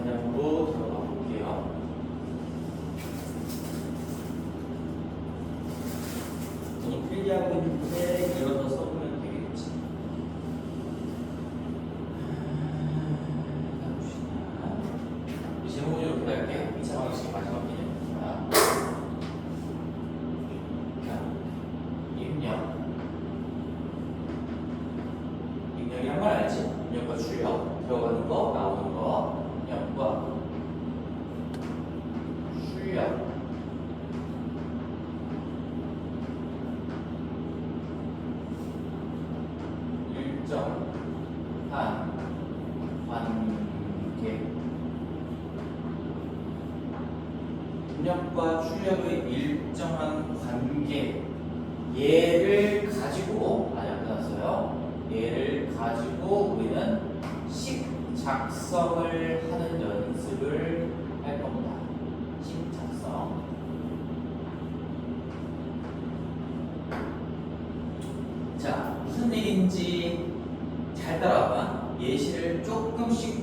문장으로 들어가 볼게요. 너무 필기하고 있는데 이어서 써보면 되겠지. 이 제목은 이렇게 할게요. 2차 방식 마지막 기능입니다. 입력이란 말 알지? 입력과 출력, 들어가는 거, 나오는 거, 입력과 출력. 일정한 관계. 입력과 출력의 일정한 관계. 얘를 가지고 아직 안 끝났어요. 얘를 가지고 우리는 식 작성을 하는 연습을 할 겁니다. 식 작성. 자, 무슨 얘기인지 잘 따라와봐. 예시를 조금씩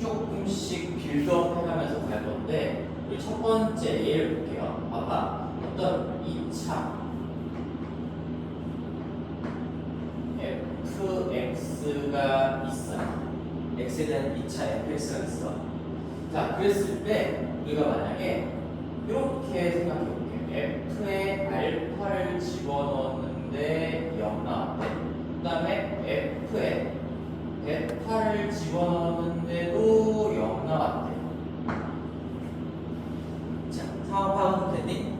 빌드업 해가면서 갈 건데, 우리 첫 번째 예를 볼게요. 봐봐. 어떤 2차 fx가 있어. x에 대한 2차 fx가 있어. 자, 그랬을 때 우리가 만약에 이렇게 생각해 볼게. f에 알파를 집어넣었는데 0 나왔대. 그 다음에 f에 베타를 집어넣었는데도 0 나왔대. 자, 상황 파악은 됐니?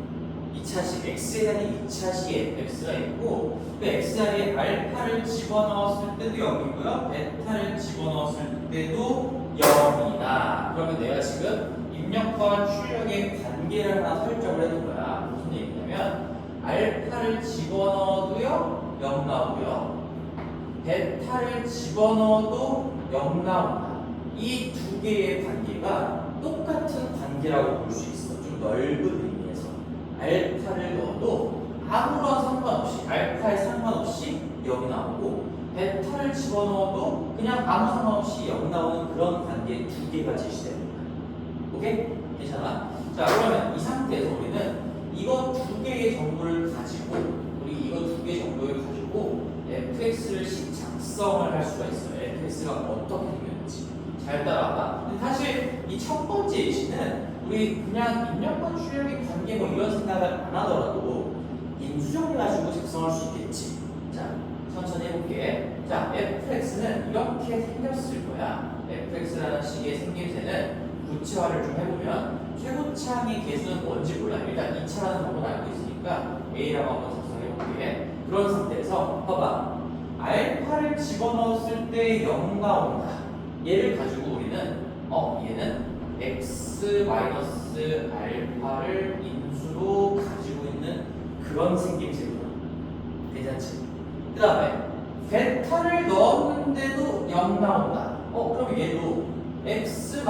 2차식, x에 대한 2차식의 fx가 있고, 그 x 자리에 알파를 집어넣었을 때도 0이고요, 베타를 집어넣었을 때도 0이다. 그러면 내가 지금 입력과 출력의 관계를 하나 설정을 해둔 거야. 무슨 얘기냐면, 알파를 집어넣어도요, 0 나오고요, 베타를 집어넣어도 0 나온다. 이 두 개의 관계가 똑같은 관계라고 볼 수 있어. 좀 넓은 의미에서. 알파를 넣어도 아무런 상관없이, 알파에 상관없이 0이 나오고, 베타를 집어넣어도 그냥 아무 상관없이 0 나오는 그런 관계 두 개가 제시됩니다. 오케이? 괜찮아? 자, 그러면 이 상태에서 우리는 이거 두 개의 정보를 가지고, fx를 식 작성을 할 수가 있어요. fx가 어떻게 생겼는지. 잘 따라와봐. 근데 사실 이 첫 번째 예시는 우리 그냥 입력과 출력의 관계 뭐 이런 생각을 안 하더라도 인수정리 가지고 작성할 수 있겠지. 자, 천천히 해볼게. 자, fx는 이렇게 생겼을 거야. fx라는 식의 생김새는 구체화를 좀 해보면 최고차항의 개수는 뭔지 몰라. 일단 2차라는 법은 알고 있으니까 a라고 한번 작성해볼게. 그런 상태에서 봐봐. 알파를 집어넣었을 때 0 나온다. 얘를 가지고 우리는 얘는 x 알파를 인수로 가지고 있는 그런 생김새구나. 괜찮지? 그 다음에 베타를 넣었는데도 0 나온다. 그럼 얘도 x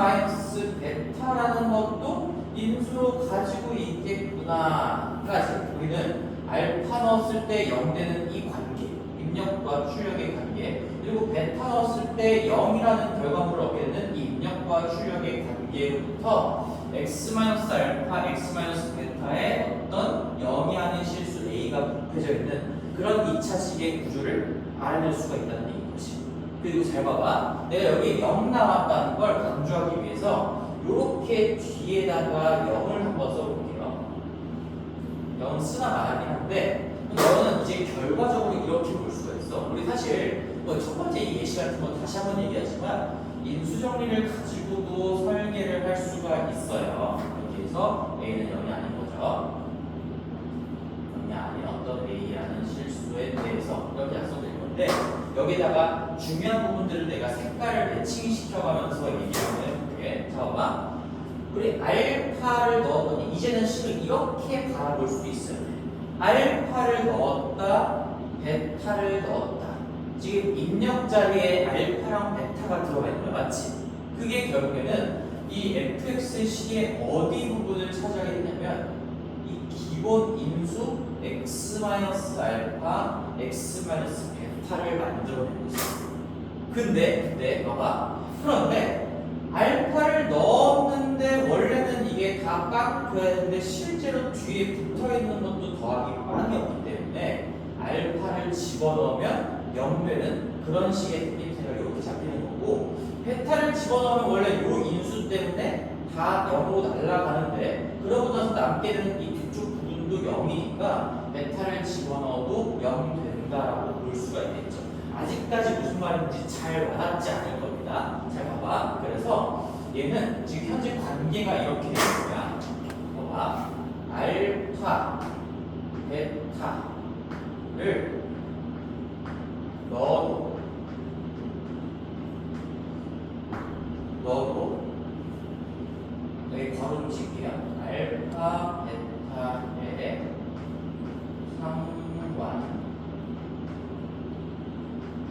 베타라는 것도 인수로 가지고 있겠구나. 까지 우리는 알파 넣었을 때 0 되는 이 관계, 입력과 출력의 관계, 그리고 베타 넣었을 때 0이라는 결과물을 얻게 되는 이 입력과 출력의 관계로부터 x 알파, x 베타의 어떤 0이 아닌 실수 a가 곱해져 있는 그런 2차식의 구조를 알아낼 수가 있다는 얘기인 거지. 그리고 잘 봐봐. 내가 여기 0 나왔다는 걸 강조하기 위해서 이렇게 뒤에다가 0을 한번 써볼게요. 0은 쓰나 말하긴 한데, 너는 이제 결과적으로 이렇게 볼 수가 있어. 우리 사실 첫 번째 이 예시 같은 거 다시 한번 얘기하지만 인수정리를 가지고도 설계를 할 수가 있어요. 이렇게 해서 a는 0이 아닌 거죠. 0이 아닌 어떤 a라는 실수에 대해서 이렇게 약속드릴 건데, 여기다가 중요한 부분들을 내가 색깔을 매칭시켜가면서 얘기를 해볼게. 자, 봐봐. 우리 알파를 넣었더니 이제는 식을 이렇게 바라볼 수도 있어요. 알파를 넣었다, 베타를 넣었다. 지금 입력 자리에 알파랑 베타가 들어가 있는 거야, 맞지? 그게 결국에는 이 fx 식의 어디 부분을 차지하게 되냐면 이 기본 인수 x-알파, x-베타를 만들어내고 있어. 근데 봐봐. 그런데 알파를 넣었는데 다 빵 줘야 되는데 실제로 뒤에 붙어 있는 것도 더하기 빵이 없기 때문에 알파를 집어넣으면 0 되는 그런 식의 생김새가 이렇게 잡히는 거고, 베타를 집어넣으면 원래 요 인수 때문에 다 0으로 날아가는데 그러고 나서 남게 되는 이 뒤쪽 부분도 0이니까 베타를 집어넣어도 0 된다라고 볼 수가 있겠죠. 아직까지 무슨 말인지 잘 와닿지 않을 겁니다. 잘 봐봐. 그래서 얘는 지금 현재 관계가 이렇게 되는 거야. 봐봐. 알파, 베타를 넣어도 여기 괄호 좀 칠게요. 알파, 베타의 상관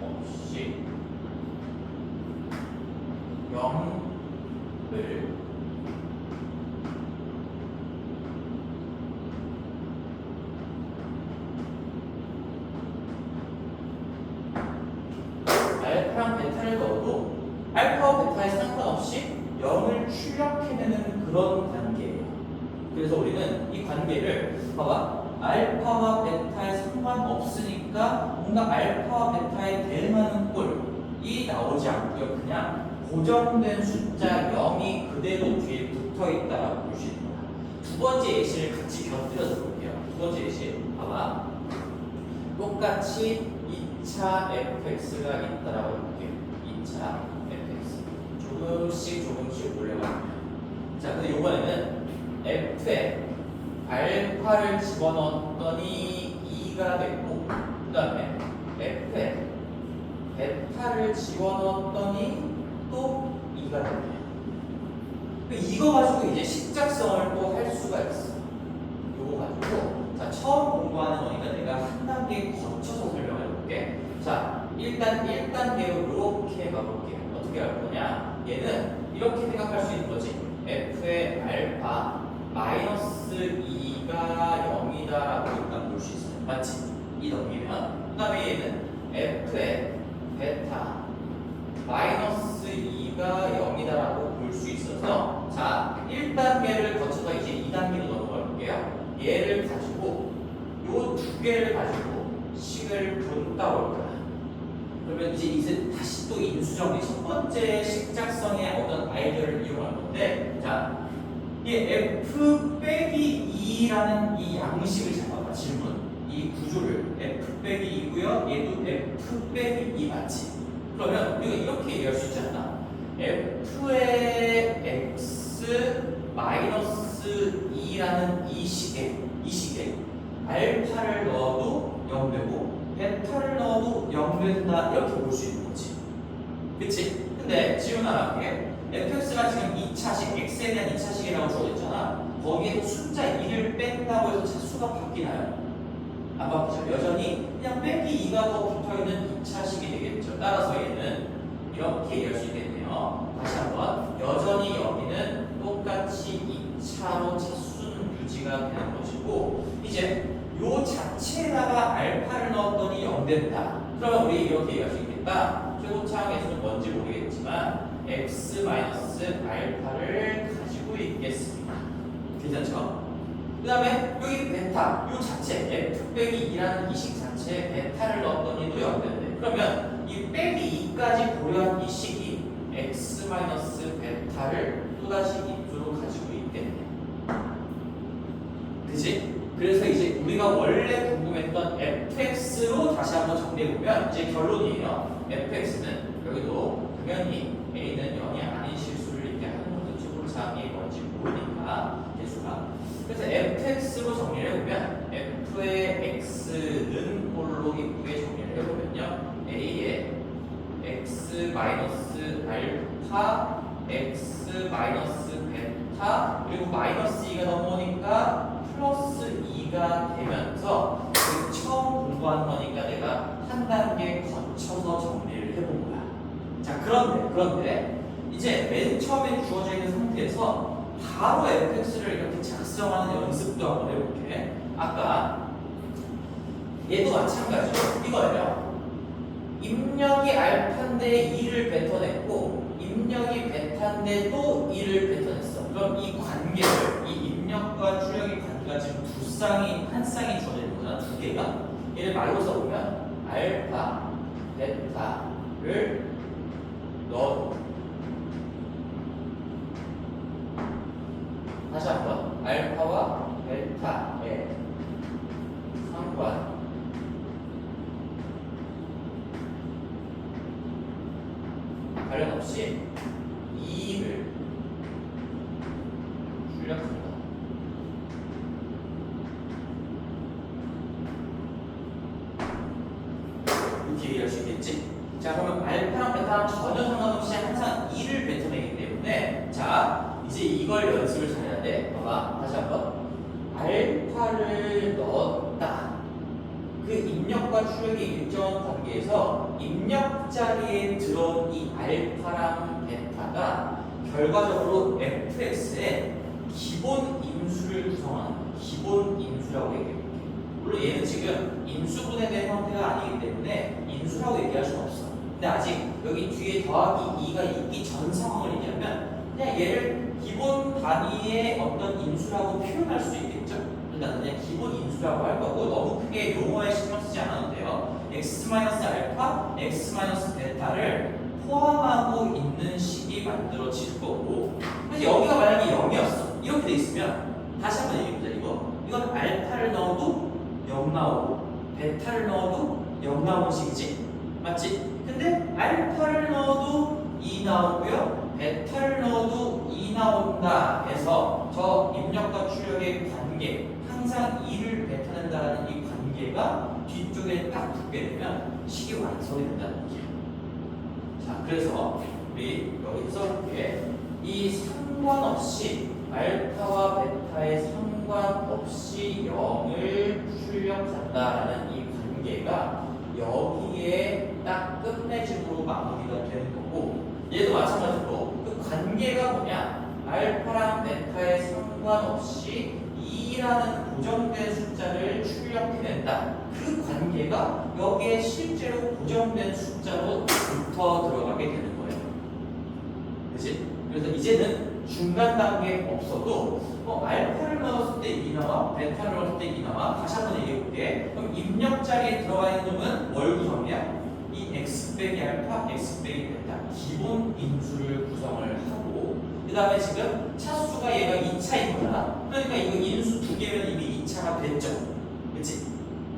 없이 0을 알파랑 베타를 넣어도 알파와 베타에 상관없이 0을 출력해내는 그런 관계예요. 그래서 우리는 이 관계를 봐봐. 알파와 베타에 상관없으니까 뭔가 알파와 베타에 대응하는 꼴이 나오지 않고요. 그냥 고정된 숫자 0이 그대로 뒤에 붙어있다라고 볼 수 있는 거야. 두 번째 예시를 같이 곁들여서 볼게요. 두 번째 예시 봐봐. 똑같이 2차 fx가 있다라고 볼게요. 2차 fx 조금씩 올려갑니다. 자, 근데 이번에는 f에 알파를 집어넣었더니 2가 됐고, 그 다음에 f에 베타를 집어넣었더니 또 2가 됐네요. 이거 가지고 이제 식작성을 또 할 수가 있어. 이거 가지고 자, 처음 공부하는 거니까 내가 한 단계 거쳐서 설명해 볼게. 자, 일단 1단계로 이렇게 가볼게요. 어떻게 할 거냐? 얘는 이렇게 생각할 수 있는 거지. f의 알파 마이너스 2가 0이다라고 일단 볼 수 있어요. 맞지? 2 넘기면. 그 다음에 얘는 f의 베타 마이너스 2가 0이다라고 볼 수 있어서, 자, 1단계를 거쳐서 이제 2단계로 넘어가 볼게요. 얘를 가지고 요 두 개를 가지고 식을 분따 올 거야. 그러면 이제 다시 또 인수정리 첫 번째 식작성의 어떤 아이디어를 이용할 건데, 자, 이 f 빼기 2라는 이 양식을 잡아봐. 질문. 이 구조를 f 빼기 2고요. 얘도 f 빼기 2 맞지? 그러면 우리가 이렇게 얘기할 수 있지 않나? f의 x 마이너스 2라는 이 식에 알파를 넣어도 0 되고 베타를 넣어도 0 된다, 이렇게 볼 수 있는 거지. 그치? 근데 지훈아, fx가 지금 2차식, x에 대한 2차식이라고 주어졌잖아. 거기에 숫자 2를 뺀다고 해서 차수가 바뀌나요? 안 바뀌죠. 여전히 그냥 빼기 2가 더 붙어있는 2차식이 되겠죠. 따라서 얘는 이렇게 얘기할 수 있겠네요. 다시 한번, 여전히 여기는 똑같이 2차로 차수는 유지가 되는 것이고, 이제 요 자체에다가 알파를 넣었더니 0 된다. 그러면 우리 이렇게 얘기할 수 있겠다. 최고차항에서는 뭔지 모르겠지만 x-알파를 가지고 있겠습니다. 괜찮죠? 그 다음에 여기 베타, 요 자체 f 빼기 2라는 이 식 자체에 베타를 넣었더니도 0 된대. 그러면 이 빼기 2까지 고려한 이 식이 x-베타를 또다시 입주로 가지고 있겠네. 그치? 그래서 이제 우리가 원래 궁금했던 fx로 다시 한번 정리해보면 이제 결론이에요. fx는 여기도 당연히 a는 0이 아닌 실수를 있게 하는 것도 최고차항이 뭔지 모르니까 개수가. 그래서 fx로 정리를 해보면 f의 x는 꼴로 이쁘게 정리를 해보면요. a의 x-알파 x- 베타 그리고 마이너스 2가 넘어오니까 플러스 2가 되면서 처음 공부한 거니까 내가 한 단계 거쳐서 정리를 해본 거야. 자, 그런데 이제 맨 처음에 주어져 있는 상태에서 바로 fx를 이렇게 작성하는 연습도 한번 해볼게. 아까 얘도 마찬가지로 이거예요. 입력이 알파인데 2를 뱉어냈고 입력이 베타인데 또 2를 뱉어냈어. 그럼 이 관계를, 이 입력과 출력의 관계가 지금 한 쌍이 주어져 있는 거잖아. 두 개가. 얘를 말로 써보면 알파, 베타를 넣어. 다시 한번 알파와 베타의 상관 관련 없이 2를 출력한다. 이렇게 얘기할 수 있겠지? 자, 그러면 알파랑 베타랑 전혀 상관없이 항상 2를 뱉어내기 때문에, 자, 이제 이걸 연습을 잘해야 돼. 봐봐, 다시 한번. 알파를 넣었다. 그 입력과 출력의 일정한 관계에서 입력 자리에 들어온 이 알파랑 베타가 결과적으로 fx의 기본 임수를 구성하는 기본 임수라고 얘기해볼게. 물론 얘는 지금 인수분해된 형태가 아니기 때문에 인수라고 얘기할 수는 없어. 근데 아직 여기 뒤에 더하기 2가 있기 전 상황을 얘기하면 그냥 얘를 기본 단위의 어떤 인수라고 표현할 수 있겠죠? 그러니까 그냥 기본 인수라고 할 거고 너무 크게 용어에 신경 쓰지 않아도 돼요. x-알파, x-베타를 포함하고 있는 식이 만들어질 거고, 그래서 여기가 만약에 0이었어. 이렇게 돼 있으면 다시 한번 얘기해보자. 이건 알파를 넣어도 0 나오고 베타를 넣어도 0 나오는 식이지? 맞지? 근데 알파를 넣어도 2 나오고요 베타를 넣어도 2 나온다 해서 저 입력과 출력의 관계 항상 2를 뱉어낸다는 이 관계가 뒤쪽에 딱 붙게 되면 식이 완성이 된다는 얘기야. 자, 그래서 우리 여기 써볼게. 이 상관없이 알파와 베타의 상관없이 0을 출력한다라는 이 관계가 여기에 딱 끝맺음으로 마무리가 되는 거고, 얘도 마찬가지로 그 관계가 뭐냐? 알파랑 베타의 상관없이 2라는 고정된 숫자를 출력해낸다. 그 관계가 여기에 실제로 고정된 숫자로 붙어 들어가게 되는 거예요. 그치? 그래서 이제는 중간 단계 없어도 알파를 넣었을 때 2 나와, 베타를 넣었을 때 2 나와. 다시 한번 얘기해 볼게. 그럼 입력 자리에 들어가 있는 놈은 뭘 구성이야? 이 x 빼기 알파, x 빼기 베타 기본 인수를 구성을 하고, 그 다음에 지금 차수가 얘가 2차인 거잖아. 그러니까 이거 인수 두 개면 이미 2차가 됐죠. 그치?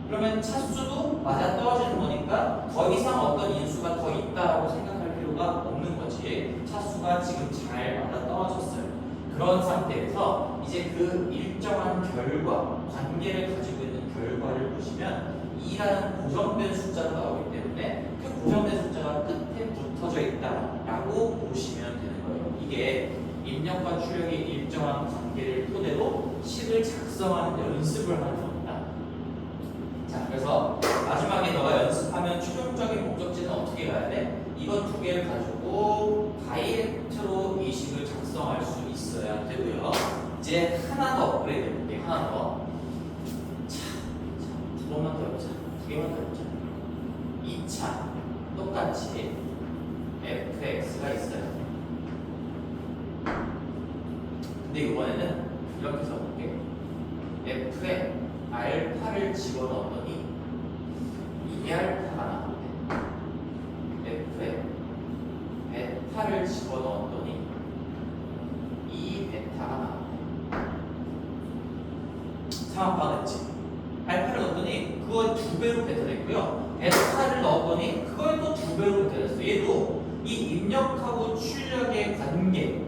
그러면 차수도 맞아 떨어지는 거니까 더 이상 어떤 인수가 더 있다라고 생각할 필요가 없는 거지. 차수가 지금 잘 맞아 떨어졌어요. 그런 상태에서 이제 그 일정한 결과, 관계를 가지고 있는 결과를 보시면 2라는 고정된 숫자로 나오기 때문에 그 고정된 숫자가 끝에 붙어져 있다라고 보시면 되는 거예요. 이게 입력과 출력의 일정한 관계를 토대로 식을 작성하는 연습을 하는 겁니다. 자, 그래서 마지막에 너가 연습하면 최종적인 목적지는 어떻게 가야 돼? 이것 두 개를 가지고 다이렉트로 이 식을 작성할 수 있어야 되고요. 이제 하나 더 업그레이드 해볼게. 하나 더. 자, 두 번만 더 해보자. 두 개만 더 해보자. 2차 똑같이 fx가 있어요. 근데 이번에는 이렇게 써볼게. f에 알파를 집어넣었더니 2알파가 나오네. f에 베타를 집어넣었더니 2베타가 나오네. 상황 파악했지? 알파를 넣었더니 그걸 2배로 뱉어냈고요. 베타를 넣었더니 그걸 또 2배로 뱉어냈어. 얘도 이 입력하고 출력의 관계,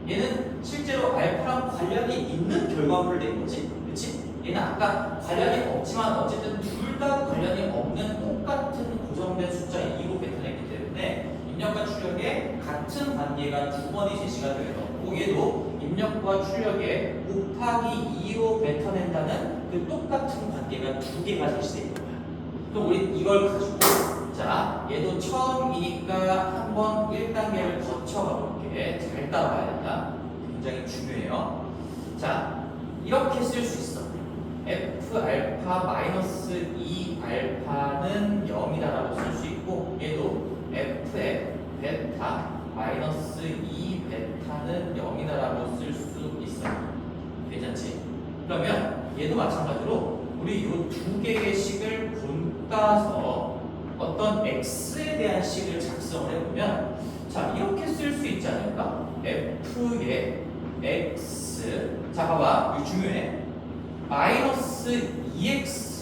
얘는 실제로 알파랑 관련이 있는 결과물을 낸 거지. 그치? 얘는 아까 관련이 없지만 어쨌든 둘 다 관련이 없는 똑같은 고정된 숫자 2로 뱉어냈기 때문에 입력과 출력에 같은 관계가 두 번이 제시가 되어 있고, 얘도 입력과 출력에 곱하기 2로 뱉어낸다는 그 똑같은 관계가 두 개가 제시되어 있는 거야. 그럼 우리 이걸 가지고, 자, 얘도 처음이니까 한번 1단계를 거쳐가 볼게. 잘 따라와야 된다. 굉장히 중요해요. 자, 이렇게 쓸 수 있어. f 알파 마이너스 2 알파는 0이다라고 쓸 수 있고, 얘도 f의 베타 마이너스 2 베타는 0이다라고 쓸 수 있어요. 괜찮지? 그러면 얘도 마찬가지로 우리 이 두 개의 식을 분따서 어떤 x에 대한 식을 작성을 해보면 자 이렇게 쓸 수 있지 않을까? f의 x 자 봐봐 이거 중요해 마이너스 2x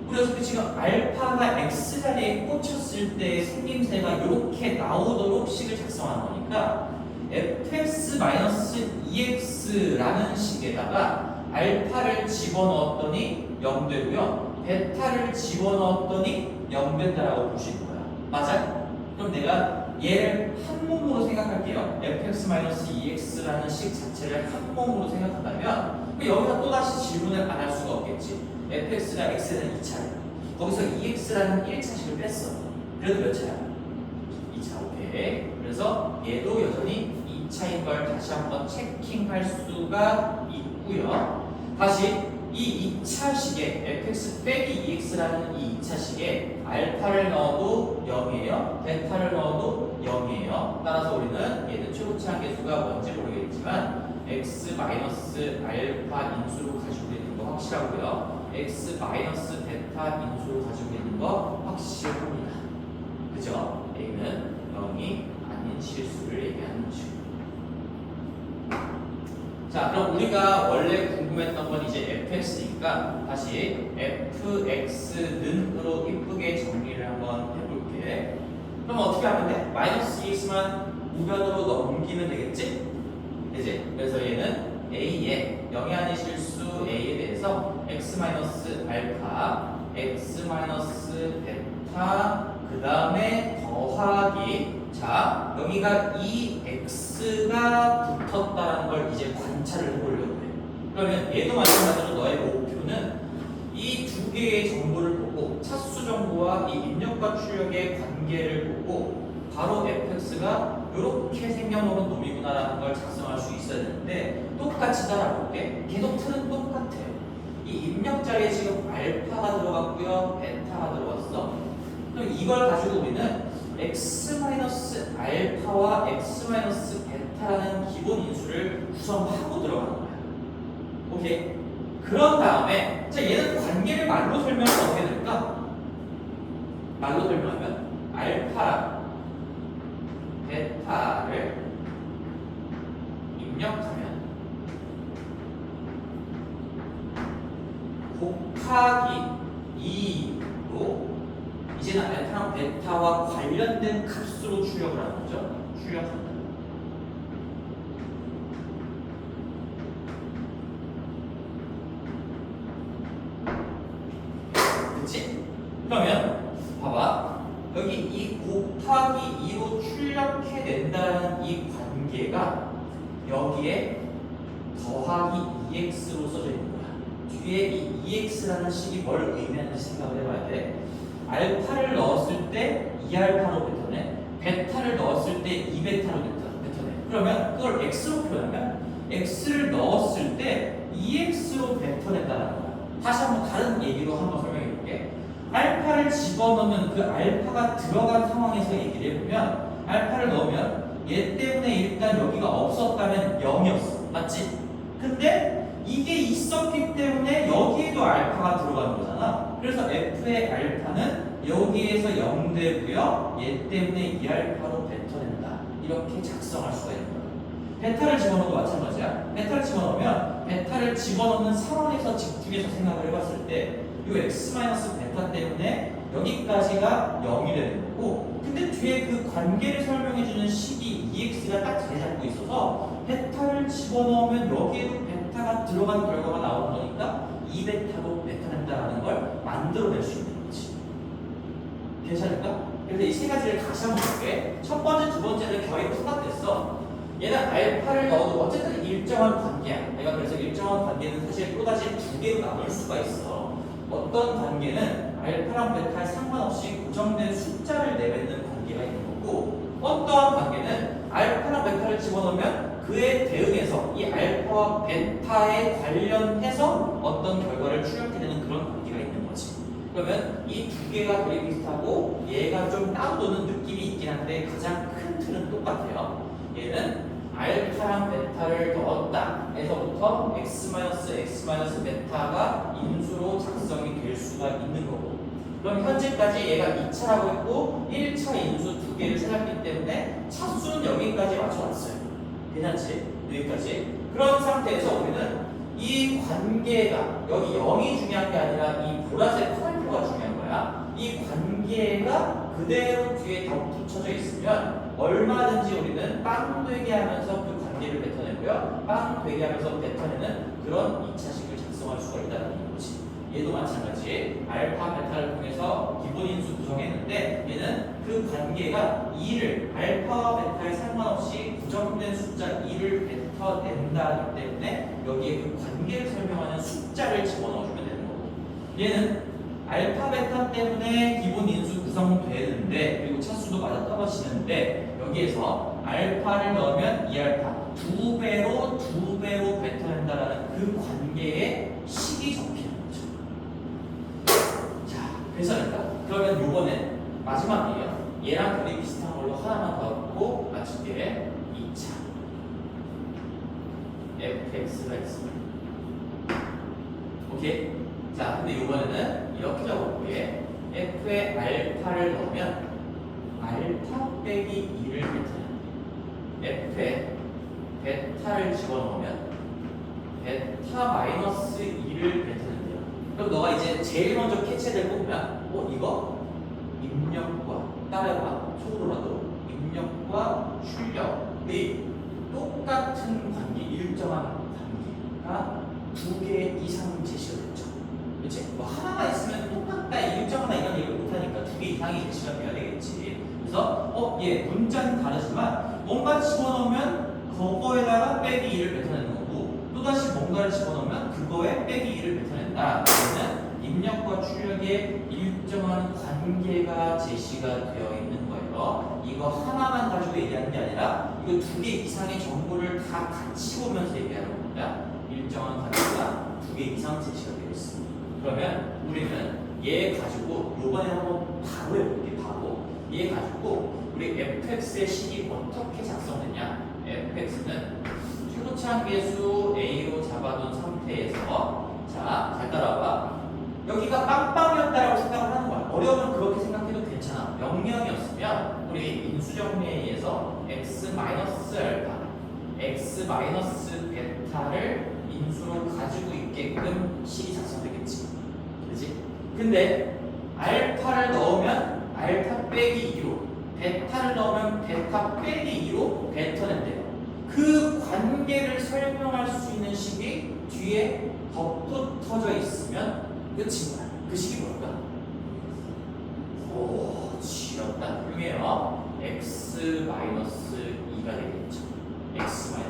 그래서 지금 알파가 x 자리에 꽂혔을 때 생김새가 이렇게 나오도록 식을 작성하는 거니까 fx-2x라는 식에다가 알파를 집어넣었더니 0 되고요 베타를 집어넣었더니 0 된다라고 보시는 거야 맞아? 그럼 내가 얘를 한 몸으로 생각할게요 fx-2x라는 식 자체를 한 몸으로 생각한다면 여기서 또다시 질문을 안 할 수가 없겠지 fx가 x는 2차야. 거기서 2x라는 1차식을 뺐어. 그래도 몇 차야? 2차. 오케이. 그래서 얘도 여전히 2차인 걸 다시 한번 체킹할 수가 있고요. 다시 이 2차식에 fx 빼기 2x라는 이 2차식에 알파를 넣어도 0이에요. 베타를 넣어도 0이에요. 따라서 우리는 얘는 최고치 한계수가 뭔지 모르겠지만 x 마이너스 알파 인수로 가지고 있는 거 확실하고요. x 마이너스 베타 인수로 가지고 있는 거 확실합니다. 그죠? A는 0이 아닌 실수를 얘기하는 거죠. 자, 그럼 우리가 원래 궁금했던 건 이제 fx니까 다시 fx는으로 이쁘게 정리를 한번 해볼게. 그럼 어떻게 하면 돼? 마이너스 2x만 우변으로 넘기면 되겠지? 그지? 그래서 얘는 A의 0이 아닌 실수 A에 대해서 x 마이너스 알파, x 마이너스 베타, 그 다음에 더하기 자 여기가 이 x가 붙었다는 걸 이제 관찰을 해보려고 해. 그러면 얘도 마찬가지로 너의 목표는 이 두 개의 정보를 보고 차수 정보와 이 입력과 출력의 관계를 보고 바로 fx가 이렇게 생겨놓은 놈이구나라는 걸 작성할 수 있어야 되는데 똑같이 따라볼게. 계속 틀은 똑같아요. 이 입력 자리에 지금 알파가 들어갔고요, 베타가 들어갔어. 그럼 이걸 가지고 우리는 x-알파와 x-베타라는 기본 인수를 구성하고 들어가는 거야. 오케이? 그런 다음에 자 얘는 관계를 말로 설명하면 어떻게 될까? 말로 설명하면 알파랑 베타를 입력하면 곱하기 2로 이제는 알파랑 베타와 관련된 값으로 출력을 하는 거죠. 출력한다. 그치? 그러면 봐봐. 여기 이 곱하기 2로 출력해낸다는 이 관계가 여기에 더하기 2x로 써져 있는 거야. 뒤에 이 2x라는 식이 뭘 의미하는지 생각을 해봐야 돼. 알파를 넣었을 때 2알파로 뱉어내, 베타를 넣었을 때 2베타로 뱉어내. 그러면 그걸 x로 표현하면 x를 넣었을 때 2x로 뱉어낸다는 거야. 다시 한번 다른 얘기로 한번 설명해 볼게. 알파를 집어넣으면 그 알파가 들어간 상황에서 얘기를 해보면 알파를 넣으면 얘 때문에 일단 여기가 없었다면 0이었어. 맞지? 근데 이게 있었기 때문에 여기에도 알파가 들어가는 거잖아. 그래서 f의 알파는 여기에서 0 되고요. 얘 때문에 2알파로 뱉어낸다. 이렇게 작성할 수가 있는 거야. 베타를 집어넣어도 마찬가지야. 베타를 집어넣으면 베타를 집어넣는 상황에서 집중해서 생각을 해봤을 때 이 x-베타 때문에 여기까지가 0이 되는 거고 근데 뒤에 그 관계를 설명해주는 식이 2x가 딱 자리 잡고 있어서 베타를 집어넣으면 여기에도 베타가 들어간 결과가 나오는 거니까 2베타로 뱉어낸다라는 걸 만들어낼 수 있는 거지. 괜찮을까? 그래서 이 세 가지를 다시 한번 볼게. 첫 번째, 두 번째는 거의 똑같았어. 얘는 알파를 넣어도 어쨌든 일정한 관계야. 내가 그래서 일정한 관계는 사실 또다시 두 개로 나눌 수가 있어. 어떤 관계는 알파랑 베타에 상관없이 고정된 숫자를 내뱉는 관계가 있는 거고 어떠한 관계는 알파랑 베타를 집어넣으면 그에 대응해서 이 알파와 베타에 관련해서 어떤 결과를 출력해내는 그런 관계가 있는 거지. 그러면 이 두 개가 되게 비슷하고 얘가 좀 따로도는 느낌이 있긴 한데 가장 큰 틀은 똑같아요. 얘는 알파랑 베타를 넣었다 에서부터 x 베타가 인수로 작성이 될 수가 있는 거고, 그럼 현재까지 얘가 2차라고 했고 1차 인수 두 개를 찾았기 때문에 차수는 여기까지 맞춰놨어요. 괜찮지? 여기까지. 그런 상태에서 우리는 이 관계가 여기 0이 중요한 게 아니라 이 보라색 화살표가 중요한 거야. 이 관계가 그대로 뒤에 덧붙여져 있으면 얼마든지 우리는 빵 되게 하면서 그 관계를 뱉어내고요. 빵 되게 하면서 뱉어내는 그런 2차식을 작성할 수가 있다는 거지. 얘도 마찬가지. 알파, 베타를 통해서 기본 인수 구성했는데 얘는 그 관계가 2를 알파와 베타에 상관없이 고정된 숫자 2를 뱉어낸다기 때문에 여기에 그 관계를 설명하는 숫자를 집어넣어주면 되는 거고, 얘는 알파, 베타 때문에 기본 인수 구성되는데 그리고 차수도 맞아 떨어지는데 여기에서 알파를 넣으면 2알파 2배로 뱉어낸다라는 그 관계의 식이 적히는 거죠. 자, 그래서니까 그러면 요번엔 마지막이에요. 얘랑 거의 비슷한 걸로 하나만 더 갖고 맞출게. 2차 fx가 있습니다. 오케이? 자, 근데 이번에는 이렇게 적어볼게. f에 알파를 넣으면 알파 빼기 2를 뱉어내. f에 베타를 집어넣으면 베타 마이너스 2를 뱉어낸대요. 그럼 너가 이제 제일 먼저 캐치해야 될 거 보면 이거 입력과 따라해봐. 속으로라도 입력과 출력이 똑같은 관계, 일정한 관계가 두 개 이상 제시가 됐죠. 그렇지? 뭐 하나가 있으면 똑같다, 일정하다 이런 얘기를 못하니까 두 개 이상이 제시가 돼야 되겠지. 그래서 얘 문자는 다르지만 뭔가 집어넣으면 그거에다가 빼기 2를 뱉어내는 거고, 또다시 뭔가를 집어넣으면 그거에 빼기 2를 뱉어낸다. 그러면 입력과 출력에 일정한 관계가 제시가 되어 있는 거예요. 이거 하나만 가지고 얘기하는 게 아니라 이거 두 개 이상의 정보를 다 같이 보면서 얘기하는 겁니다. 일정한 관계가 두 개 이상 제시가 되어 있습니다. 그러면 우리는 얘 가지고 요번에 한번 바로 해볼게. 바로 얘 가지고 우리 fx의 식이 어떻게 작성되냐. fx는 최고치한 계수 a로 잡아둔 상태에서, 자, 잘 따라와봐. 여기가 빵빵이었다라고 생각을 하는 거야. 어려우면 그렇게 생각해도 괜찮아. 명령이었으면 우리 인수정리에 의해서 x-알파, x-베타를 인수로 가지고 있게끔 식이 작성되겠지. 그렇지? 근데 알파를 넣으면 알파 빼기 2로, 베타를 넣으면 베타 빼기 2로 뱉어낸대요. 그 관계를 설명할 수 있는 식이 뒤에 덧붙어져 있으면 끝인 거야. 그 식이 뭘까? 오, 지렸다. 훌륭해요. x-2가 되겠죠. x-2.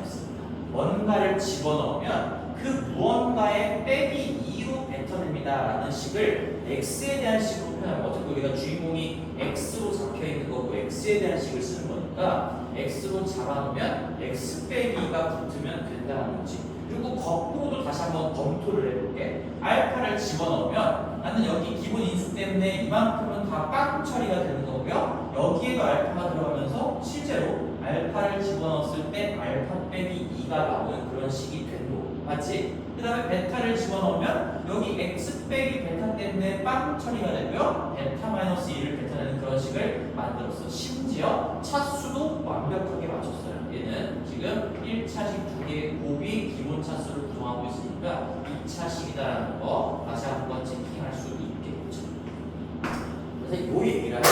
뭔가를 집어넣으면 그 무언가의 빼기 2로 뱉어냅니다 라는 식을 x에 대한 식으로 표현하면, 어차피 우리가 주인공이 x로 잡혀있는 거고 x에 대한 식을 쓰는 거니까 x로 잡아놓으면 x 빼기 2가 붙으면 된다는 거지. 그리고 거꾸로도 다시 한번 검토를 해볼게. 알파를 집어넣으면 나는 여기 기본 인수 때문에 이만큼은 다 빵 처리가 되는 거고요. 여기에도 알파가 들어가면서 실제로 알파를 집어넣었을 때 알파 빼기 2가 나오는 그런 식이 된 거고, 맞지? 그 다음에 베타를 집어넣으면 여기 x 빼기 베타 때문에 빵 처리가 되고요. 베타 마이너스 2를 뱉어내는 그런 식을 만들었어. 심지어 차수도 완벽하게 맞췄어요. 얘는 지금 1차식 두 개의 곱이 기본 차수를 구성하고 있으니까 2차식이다라는 거 다시 한번 체킹할 수 있겠죠. 그래서 이 얘기를 하죠.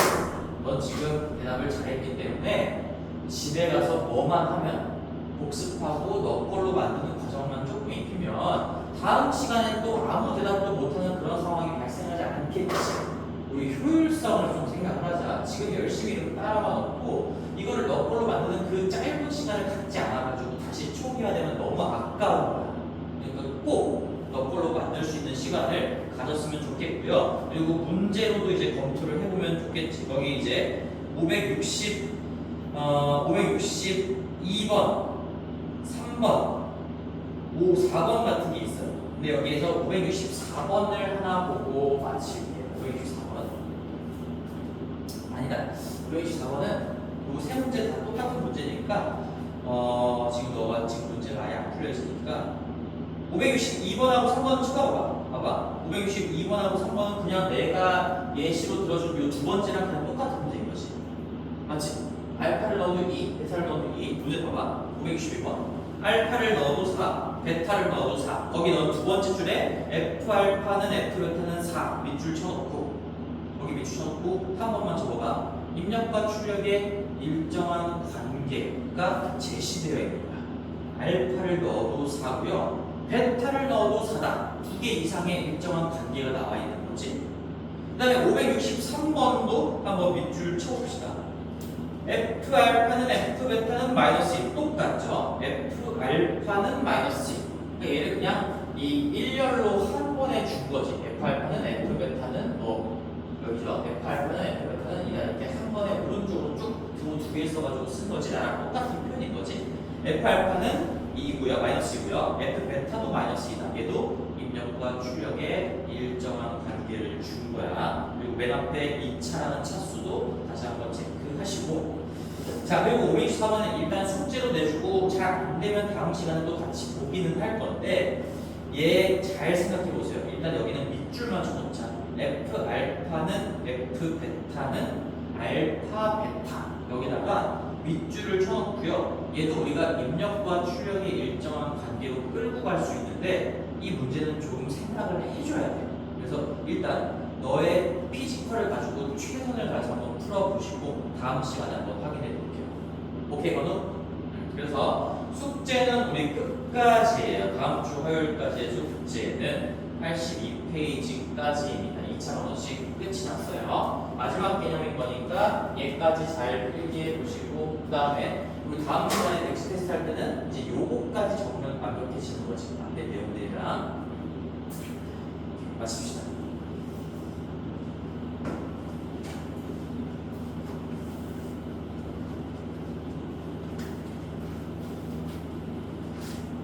넌 지금 대답을 잘했기 때문에 집에 가서 뭐만 하면 복습하고 너 걸로 만드는 과정만 조금 익히면 다음 시간에 또 아무 대답도 못하는 그런 상황이 발생하지 않겠지. 우리 효율성을 좀 생각을 하자. 지금 열심히 이렇게 따라만 놓고 이거를 너 걸로 만드는 그 짧은 시간을 갖지 않아가지고 다시 초기화되면 너무 아까운 거야. 그러니까 꼭 너 걸로 만들 수 있는 시간을 가졌으면 좋겠고요. 그리고 문제로도 이제 검토를 해보면 좋겠지. 거기 이제 562번, 3번, 4번 같은 게 있어요. 근데 여기에서 564번을 하나 보고 마칠게요. 564번. 아니다. 524번은 요 세 문제 다 똑같은 문제니까 지금 너가 지금 문제가 아예 안 풀려 있으니까 562번하고 3번은 쳐다봐봐. 봐봐. 562번하고 3번은 그냥 내가 예시로 들어준 요 두 번째랑 그냥 똑같은 문제인 거지. 맞지? 알파를 넣어도 2, 베타를 넣어도 2. 문제 봐봐. 562번. 알파를 넣어도 4, 베타를 넣어도 4. 거기 넣은 두 번째 줄에 F 알파는 F 베타는 4. 밑줄 쳐놓고 거기 밑줄 쳐놓고 한 번만 적어봐. 입력과 출력의 일정한 관계가 제시되어 있는 거야. 알파를 넣어도 4고요. 베타를 넣어도 4다. 두 개 이상의 일정한 관계가 나와 있는 거지. 그 다음에 563번도 한번 밑줄 쳐봅시다. F 알파는 F 베타는 마이너스 1 똑같죠? F 알파는 마이너스 1. 그러니까 얘를 그냥 이 일렬로 한 번에 준 거지. F 알파는 F 베타는 여기죠. F 알파는 F 베타는 이렇게 한 번에 오른쪽으로 쭉 두 개 써가지고 쓴 거지. 나랑 똑같은 표현인 거지. F 알파는 2고요, 마이너스 2고요. F 베타도 마이너스 2다. 얘도 입력과 출력에 일정한 관계를 준 거야. 그리고 맨 앞에 2차라는 차수도 다시 한번 체크하시고. 자, 그리고 524번은 일단 숙제로 내주고 잘 안 되면 다음 시간에 또 같이 보기는 할 건데 얘 잘 생각해 보세요. 일단 여기는 밑줄만 쳐놓자. F 알파는 F 베타는 알파 베타. 여기다가 밑줄을 쳐놓고요. 얘도 우리가 입력과 출력의 일정한 관계로 끌고 갈 수 있는데 이 문제는 조금 생각을 해줘야 돼요. 그래서 일단 너의 피지컬을 가지고 최선을 다해서 한번 풀어보시고 다음 시간에 한번 확인해 볼게요. 오케이, 건우? 그래서 숙제는 우리 끝까지예요. 다음 주 화요일까지의 숙제는 82페이지까지입니다. 2차 언어식 끝이 났어요. 마지막 개념인 거니까 얘까지 잘 필기해보시고 그 다음에 우리 다음 시간에 넥스트 테스트 할 때는 이제 요거까지 정면 완벽해지는 거지. 앞에 내용들이랑 마칩시다.